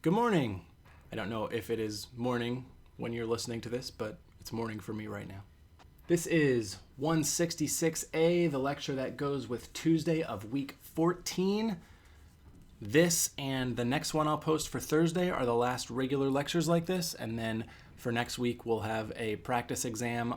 Good morning. I don't know if it is morning when you're listening to this, but it's morning for me right now. This is 166A, the lecture that goes with Tuesday of week 14. This and the next one I'll post for Thursday are the last regular lectures like this, and then for next week we'll have a practice exam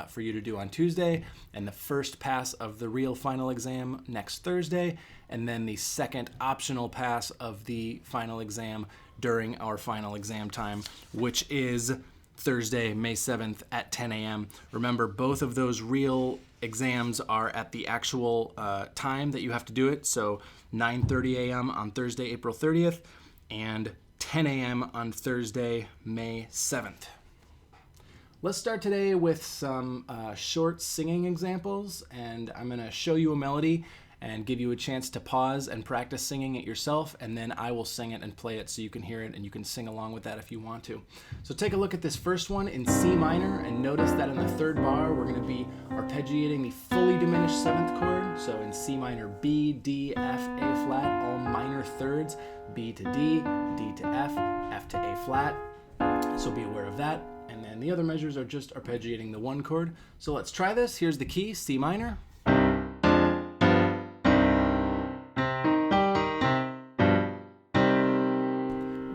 for you to do on Tuesday, and the first pass of the real final exam next Thursday, and then the second optional pass of the final exam during our final exam time, which is Thursday, May 7th at 10 a.m. Remember, both of those real exams are at the actual time that you have to do it, so 9:30 a.m. on Thursday, April 30th, and 10 a.m. on Thursday, May 7th. Let's start today with some short singing examples, and I'm going to show you a melody and give you a chance to pause and practice singing it yourself, and then I will sing it and play it so you can hear it and you can sing along with that if you want to. So take a look at this first one in C minor, and notice that in the third bar we're going to be arpeggiating the fully diminished 7th chord. So in C minor, B, D, F, A flat, all minor thirds, B to D, D to F, F to A flat. So be aware of that. And then the other measures are just arpeggiating the one chord. So let's try this. Here's the key, C minor.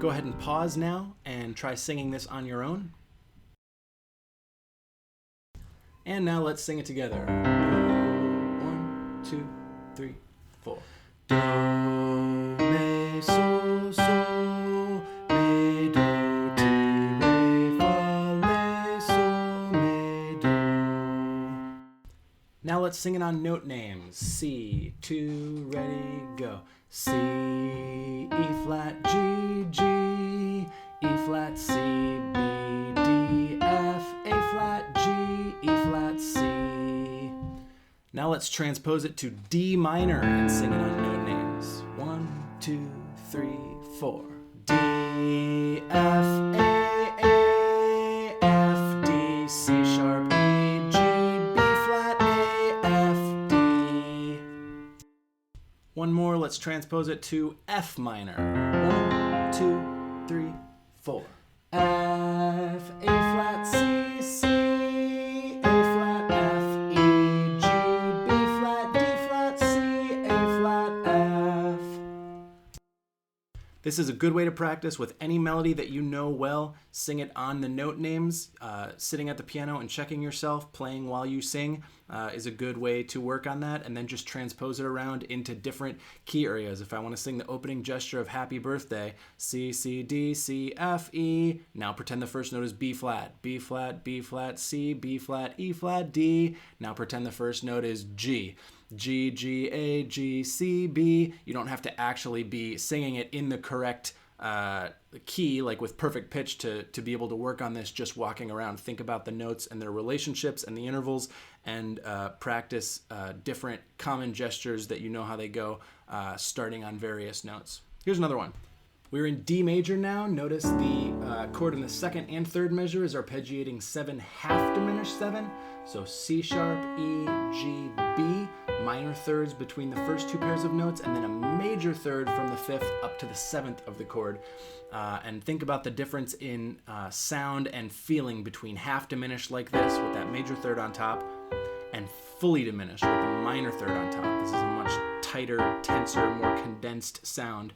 Go ahead and pause now and try singing this on your own. And now let's sing it together. 1, 2, 3, 4. Do, me, so, me, do, ti, re, fa, le, so, me, do. Now let's sing it on note names. C, 2, ready, go. C, E flat, G, G, E flat, C, B, D, F, A flat, G, E flat, C. Now let's transpose it to D minor and sing it on note names. 1, 2, 3, 4. D, F, A, F, D, C sharp, E, G, B flat, A, F, D. One more, let's transpose it to F minor. 1, 2, 3, 4. F, A flat, C, C, A flat, F, E, G, B flat, D flat, C, A flat, F. This is a good way to practice with any melody that you know well. Sing it on the note names. Sitting at the piano and checking yourself, playing while you sing is a good way to work on that, and then just transpose it around into different key areas. If I want to sing the opening gesture of Happy Birthday, C, C, D, C, F, E, now pretend the first note is B flat, B flat, B flat, C, B flat, E flat, D. Now pretend the first note is G. G, G, A, G, C, B. You don't have to actually be singing it in the correct key, like with perfect pitch, to be able to work on this just walking around. Think about the notes and their relationships and the intervals, and practice different common gestures that you know how they go, starting on various notes. Here's another one. We're in D major now. Notice the chord in the second and third measure is arpeggiating 7 half diminished 7. So C sharp, E, G, B, minor thirds between the first two pairs of notes, and then a major third from the 5th up to the 7th of the chord. And think about the difference in sound and feeling between half diminished like this with that major third on top, and fully diminished with the minor third on top. This is a much tighter, tenser, more condensed sound.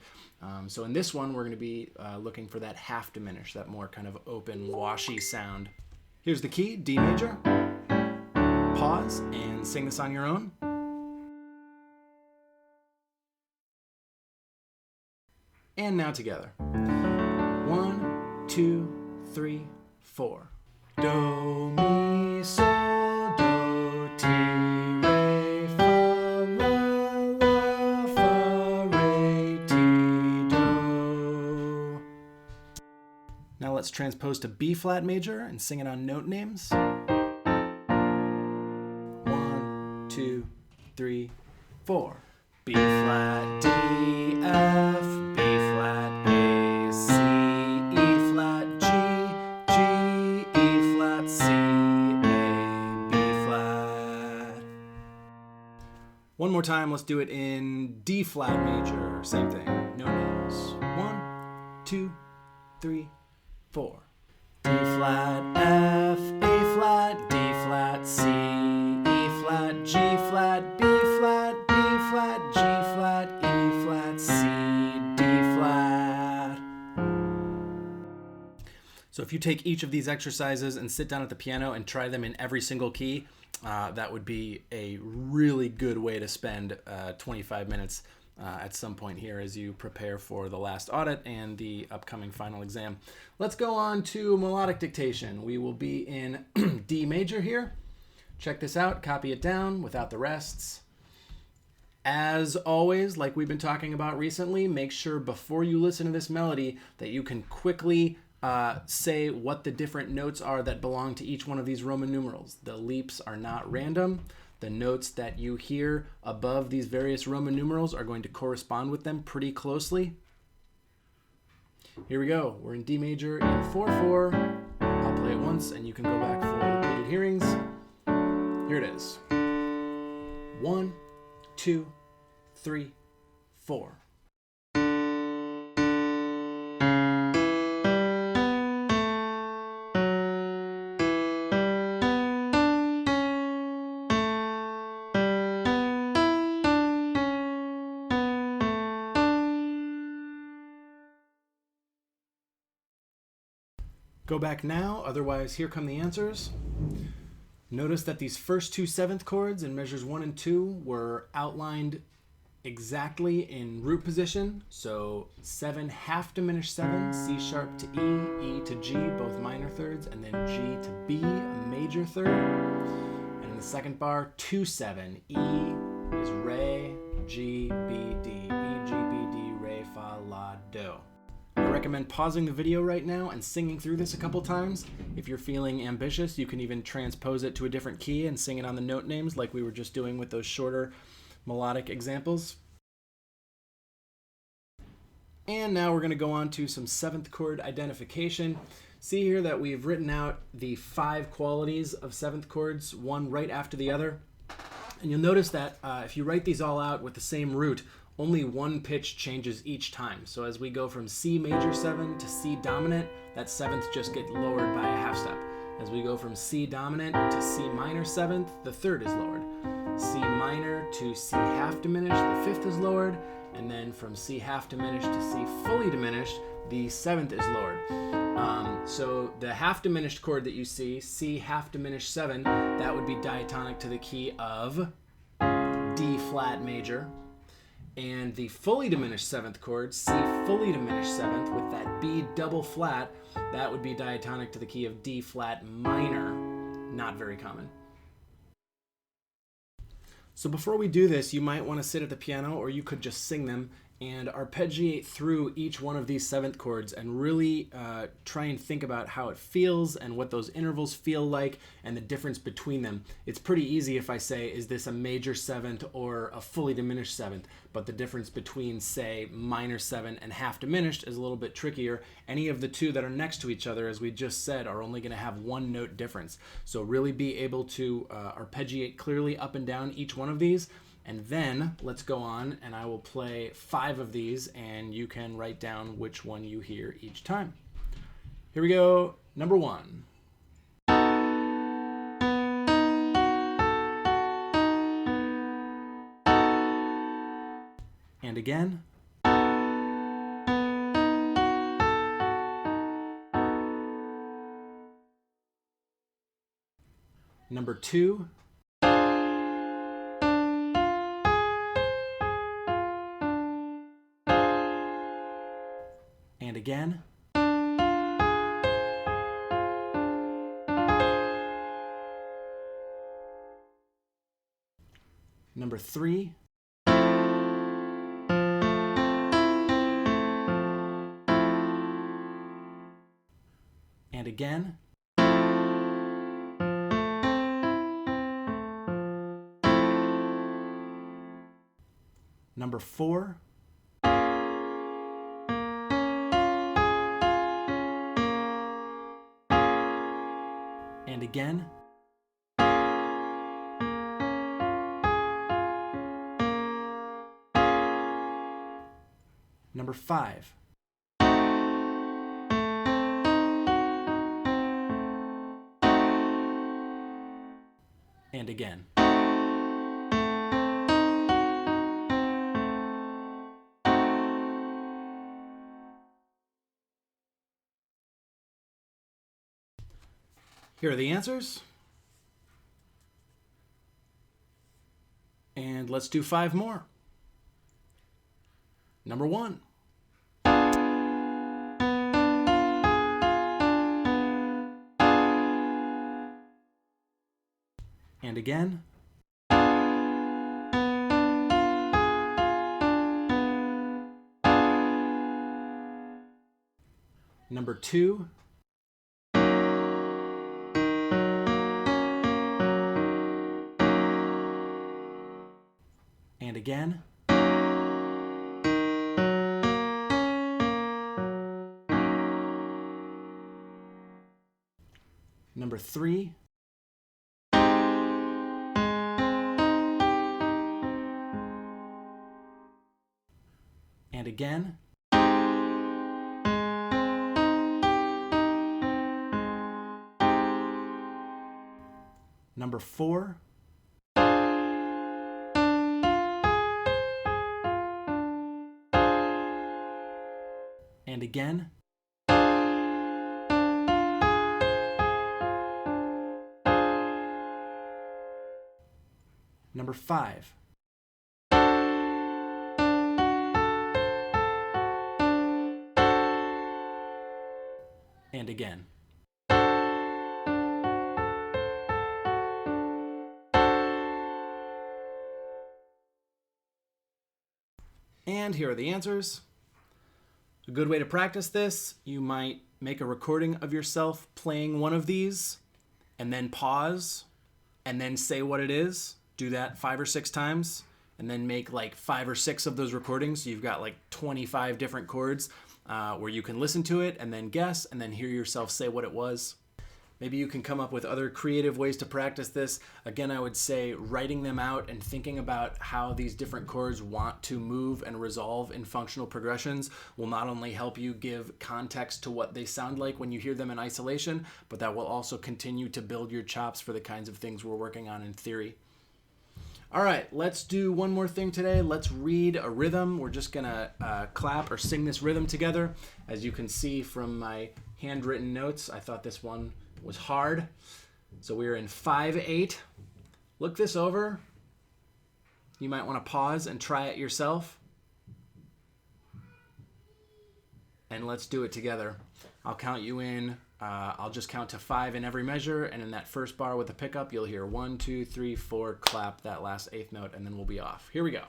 So in this one, we're going to be looking for that half diminished, that more kind of open, washy sound. Here's the key, D major. Pause and sing this on your own. And now together. 1, 2, 3, 4. Do, mi, so, do, ti, re, fa, la, fa, re, ti, do. Now let's transpose to B flat major and sing it on note names. 1, 2, 3, 4. B flat, D, F, B flat, A, C, E flat, G, G, E flat, C, A, B flat. One more time, let's do it in D flat major. Same thing, note names. 1, 2, 3, 4. D flat, F, A flat, D flat, C, E flat, G flat, B flat, B flat, G flat, E flat, C, D flat. So if you take each of these exercises and sit down at the piano and try them in every single key, that would be a really good way to spend 25 minutes at some point here as you prepare for the last audit and the upcoming final exam. Let's go on to melodic dictation. We will be in D major here. Check this out, copy it down without the rests. As always, like we've been talking about recently, make sure before you listen to this melody that you can quickly say what the different notes are that belong to each one of these Roman numerals. The leaps are not random. The notes that you hear above these various Roman numerals are going to correspond with them pretty closely. Here we go. We're in D major in 4/4. I'll play it once and you can go back for repeated hearings. Here it is. 1, 2, 3, 4. Go back now, otherwise here come the answers. Notice that these first two seventh chords in measures 1 and 2 were outlined exactly in root position. So 7 half diminished 7, C sharp to E, E to G, both minor thirds, and then G to B, a major third. And in the second bar, 2/7, E is Re, G, B, D, E, G, B, D, Re, Fa, La, Do. I recommend pausing the video right now and singing through this a couple times. If you're feeling ambitious, you can even transpose it to a different key and sing it on the note names like we were just doing with those shorter melodic examples. And now we're going to go on to some seventh chord identification. See here that we've written out the 5 qualities of seventh chords, one right after the other. And you'll notice that if you write these all out with the same root, only one pitch changes each time. So as we go from C major 7 to C dominant, that 7th just gets lowered by a half step. As we go from C dominant to C minor 7th, the 3rd is lowered. C minor to C half diminished, the 5th is lowered. And then from C half diminished to C fully diminished, the 7th is lowered. So the half diminished chord that you see, C half diminished 7, that would be diatonic to the key of D flat major. And the fully diminished 7th chord, C fully diminished 7th, with that B double flat, that would be diatonic to the key of D flat minor. Not very common. So before we do this, you might want to sit at the piano, or you could just sing them and arpeggiate through each one of these 7th chords and really try and think about how it feels and what those intervals feel like and the difference between them. It's pretty easy if I say, is this a major 7th or a fully diminished 7th? But the difference between, say, minor 7 and half diminished is a little bit trickier. Any of the two that are next to each other, as we just said, are only going to have one note difference. So really be able to arpeggiate clearly up and down each one of these. And then let's go on and I will play 5 of these and you can write down which one you hear each time. Here we go. Number 1. And again. Number 2. And again. Number 3. And again. Number 4. And again. Number 5. And again. Here are the answers. And let's do 5 more. Number 1. And again. Number 2. And again. Number 3. And again. Number 4. And again. Number 5. And again. And here are the answers. A good way to practice this, you might make a recording of yourself playing one of these and then pause and then say what it is. Do that 5 or 6 times and then make like 5 or 6 of those recordings. So you've got like 25 different chords where you can listen to it and then guess and then hear yourself say what it was. Maybe you can come up with other creative ways to practice this. Again, I would say writing them out and thinking about how these different chords want to move and resolve in functional progressions will not only help you give context to what they sound like when you hear them in isolation, but that will also continue to build your chops for the kinds of things we're working on in theory. All right, let's do one more thing today. Let's read a rhythm. We're just gonna clap or sing this rhythm together. As you can see from my handwritten notes, I thought this one was hard. So we're in 5/8. Look this over. You might want to pause and try it yourself. And let's do it together. I'll count you in. I'll just count to 5 in every measure, and in that first bar with the pickup, you'll hear 1, 2, 3, 4, clap that last 8th note, and then we'll be off. Here we go.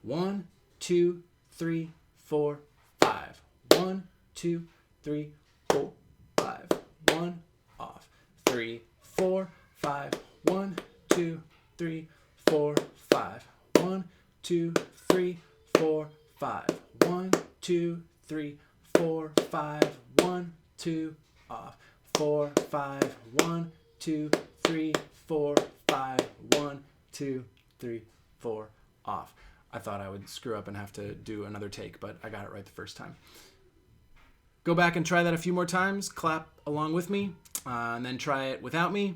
1, 2, 3, 4, 5. 1, 2, 3, 4, 5. 1, off. 3, 4, 5. 1, 2, 3, 4, 5. 1, 2, 3, 4, 5. 1, 2, 3, 4, 5. 1, 2, off. 4, 5. 1, 2, 3, 4, 5. 1, 2, 3, 4, off. I thought I would screw up and have to do another take, but I got it right the first time. Go back and try that a few more times. Clap along with me, and then try it without me.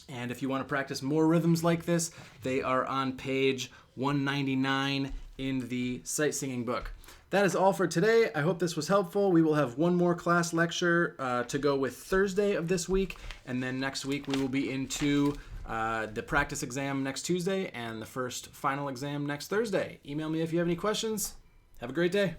And if you want to practice more rhythms like this, they are on page 199 in the sight singing book. That is all for today. I hope this was helpful. We will have one more class lecture to go with Thursday of this week, and then next week we will be into the practice exam next Tuesday and the first final exam next Thursday. Email me if you have any questions. Have a great day.